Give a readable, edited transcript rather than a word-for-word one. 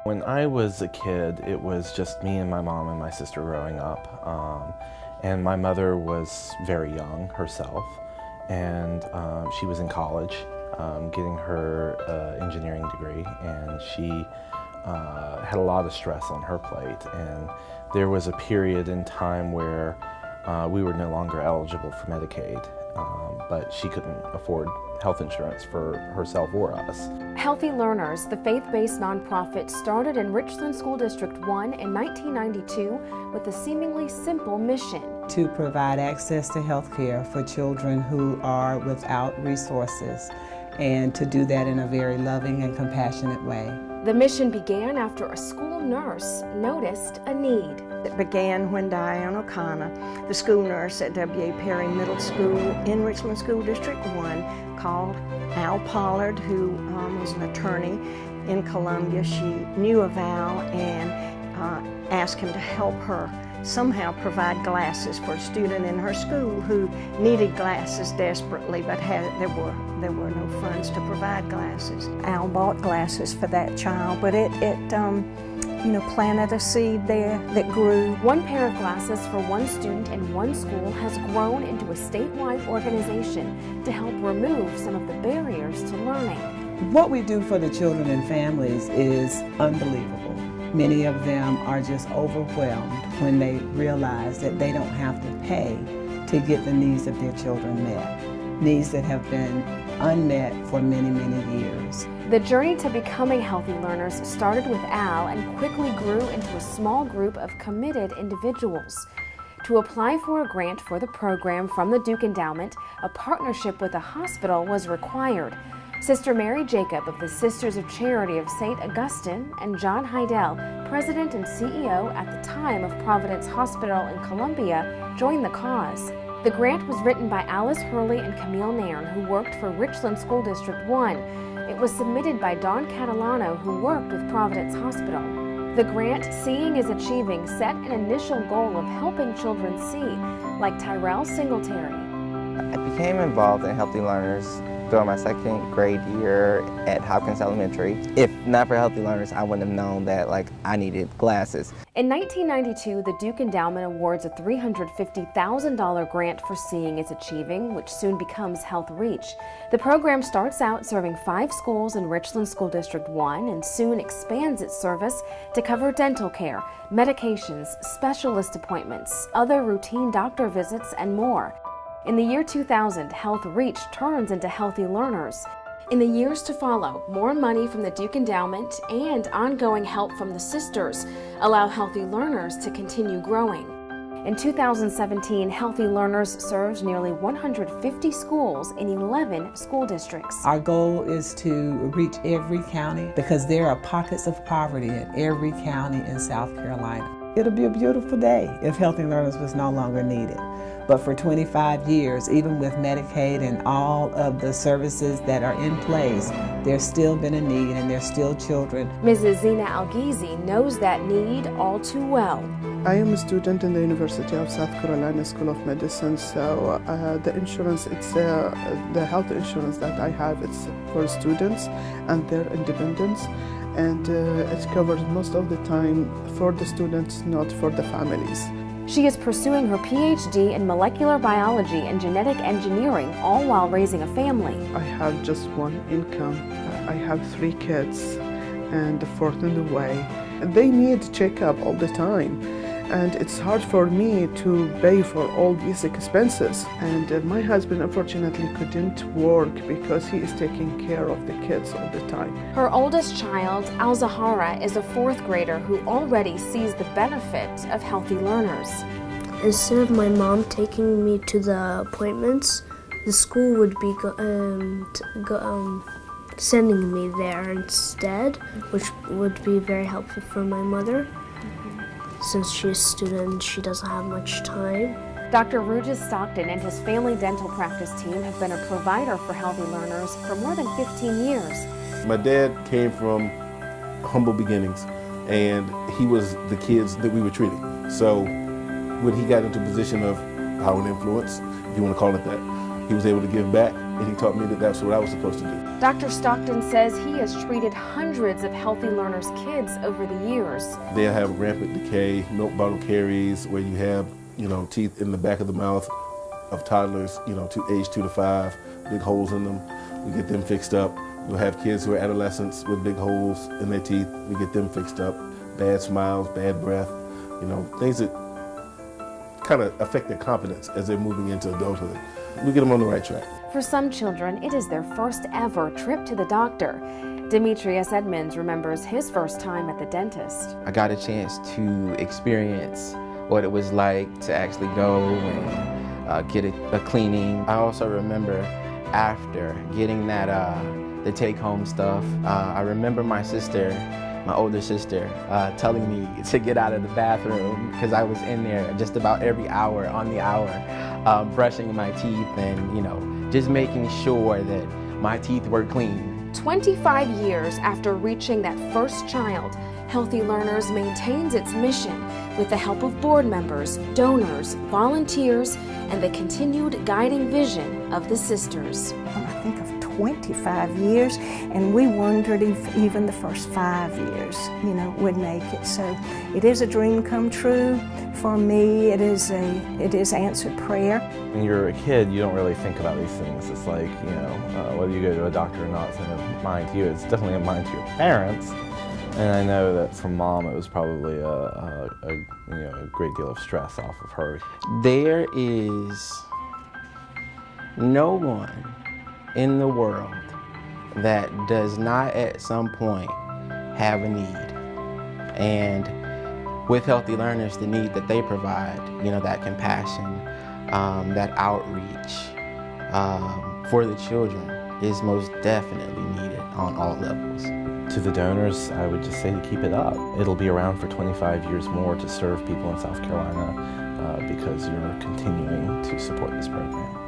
When I was a kid, it was just me and my mom and my sister growing up. And my mother was very young herself, and she was in college getting her engineering degree, and she had a lot of stress on her plate. And there was a period in time where we were no longer eligible for Medicaid, but she couldn't afford health insurance for herself or us. Healthy Learners, the faith-based nonprofit, started in Richland School District 1 in 1992 with a seemingly simple mission: to provide access to health care for children who are without resources, and to do that in a very loving and compassionate way. The mission began after a school nurse noticed a need. It began when Diane O'Connor, the school nurse at W.A. Perry Middle School in Richland School District 1, called Al Pollard, who was an attorney in Columbia. She knew of Al and asked him to help her somehow provide glasses for a student in her school who needed glasses desperately, but there were no funds to provide glasses. Al bought glasses for that child, but it planted a seed there that grew. One pair of glasses for one student in one school has grown into a statewide organization to help remove some of the barriers to learning. What we do for the children and families is unbelievable. Many of them are just overwhelmed when they realize that they don't have to pay to get the needs of their children met, needs that have been unmet for many, many years. The journey to becoming Healthy Learners started with Al and quickly grew into a small group of committed individuals. To apply for a grant for the program from the Duke Endowment, a partnership with a hospital was required. Sister Mary Jacob of the Sisters of Charity of St. Augustine and John Heidel, President and CEO at the time of Providence Hospital in Columbia, joined the cause. The grant was written by Alice Hurley and Camille Nairn, who worked for Richland School District 1. It was submitted by Don Catalano, who worked with Providence Hospital. The grant, Seeing is Achieving, set an initial goal of helping children see, like Tyrell Singletary. I became involved in Healthy Learners during my second grade year at Hopkins Elementary. If not for Healthy Learners, I wouldn't have known that I needed glasses. In 1992, the Duke Endowment awards a $350,000 grant for Seeing is Achieving, which soon becomes Health Reach. The program starts out serving 5 schools in Richland School District 1 and soon expands its service to cover dental care, medications, specialist appointments, other routine doctor visits, and more. In the year 2000, Health Reach turns into Healthy Learners. In the years to follow, more money from the Duke Endowment and ongoing help from the sisters allow Healthy Learners to continue growing. In 2017, Healthy Learners serves nearly 150 schools in 11 school districts. Our goal is to reach every county because there are pockets of poverty in every county in South Carolina. It'll be a beautiful day if Healthy Learners was no longer needed. But for 25 years, even with Medicaid and all of the services that are in place, there's still been a need and there's still children. Mrs. Zina Alghizi knows that need all too well. I am a student in the University of South Carolina School of Medicine, so the insurance, it's the health insurance that I have, it's for students and their independence, and it covers most of the time for the students, not for the families. She is pursuing her PhD in molecular biology and genetic engineering, all while raising a family. I have just one income. I have 3 kids and the 4th on the way. They need checkup all the time, and it's hard for me to pay for all these expenses. And my husband unfortunately couldn't work because he is taking care of the kids all the time. Her oldest child, Al-Zahara, is a 4th grader who already sees the benefit of Healthy Learners. Instead of my mom taking me to the appointments, the school would be sending me there instead, which would be very helpful for my mother. Since she's a student, she doesn't have much time. Dr. Rugis Stockton and his family dental practice team have been a provider for Healthy Learners for more than 15 years. My dad came from humble beginnings, and he was the kids that we were treating. So when he got into a position of power and influence, if you want to call it that, he was able to give back, and he taught me that that's what I was supposed to do. Dr. Stockton says he has treated hundreds of Healthy Learners kids over the years. They have rampant decay, milk bottle caries, where you have, teeth in the back of the mouth of toddlers, to age 2 to 5, big holes in them. We get them fixed up. You'll have kids who are adolescents with big holes in their teeth. We get them fixed up. Bad smiles, bad breath, things that kind of affect their confidence as they're moving into adulthood. We get them on the right track. For some children, it is their first ever trip to the doctor. Demetrius Edmonds remembers his first time at the dentist. I got a chance to experience what it was like to actually go and get a cleaning. I also remember after getting that the take-home stuff, I remember my older sister, telling me to get out of the bathroom because I was in there just about every hour on the hour, brushing my teeth and just making sure that my teeth were clean. 25 years after reaching that first child, Healthy Learners maintains its mission with the help of board members, donors, volunteers, and the continued guiding vision of the sisters. I think of 25 years, and we wondered if even the first 5 years, would make it. So it is a dream come true for me. It is answered prayer. When you're a kid, you don't really think about these things. It's like, whether you go to a doctor or not, it's in a mind to you. It's definitely a mind to your parents. And I know that for Mom, it was probably a great deal of stress off of her. There is no one in the world that does not at some point have a need. And with Healthy Learners, the need that they provide, that compassion, that outreach for the children is most definitely needed on all levels. To the donors, I would just say to keep it up. It'll be around for 25 years more to serve people in South Carolina because you're continuing to support this program.